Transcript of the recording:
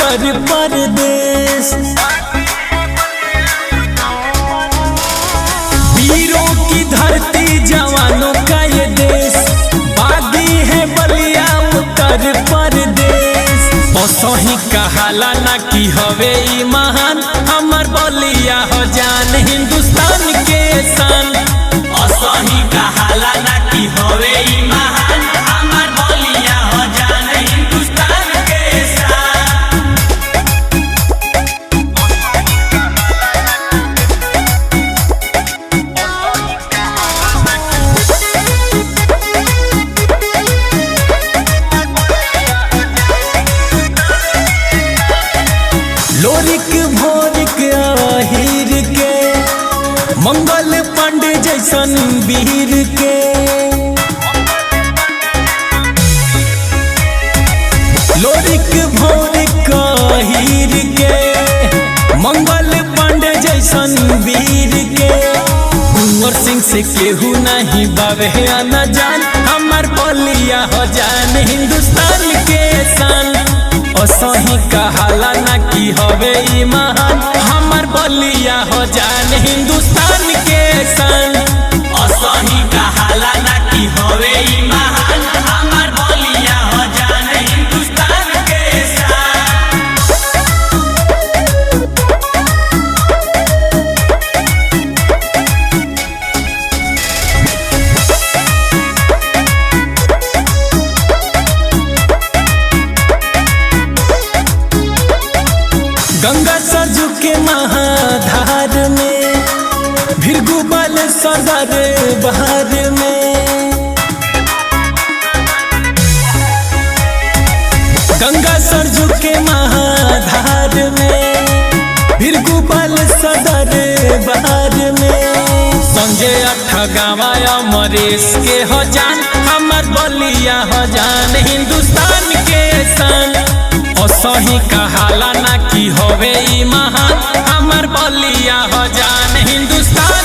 उत्तर प्रदेश। वीरों की धरती जवानों का ये देश, बागी है बलिया उत्तर प्रदेश। असही कहाला ना कि हवे ई महान, हमर बलिया हो जान हिंदुस्तान के शान। असही कहाला ना कि हवे ई महान, हमर बलिया हो जान हिंदुस्तान के शान। लोरिक भोरिक आहिर के, मंगल पांडे जैसन वीर के। लोरिक भोरिक आहिर के, मंगल पांडे जैसन वीर के। कुंवर सिंह से केहू नहीं बावे न जान, हमर बलिया हो जान हिंदुस्तान के शान। असही कहाला ना कि हवे ई महान, हमर बलिया हो जान हिंदुस्तान के शान। असही कहाला ना कि हवे ई महान, हमर बलिया हो जान हिंदुस्तान के शान। गंगा सरजू के महाधार में, भृगु बल सदर बहार में। गंगा सरजू के महाधार में, भृगु बल सदर बहार में। संजय अठगावा अमरेश के हो जान, हमर बलिया हो जान हिंदुस्तान के शान। असही कहाला ना कि हवे ई महान, हमर बलिया हो जान हिंदुस्तान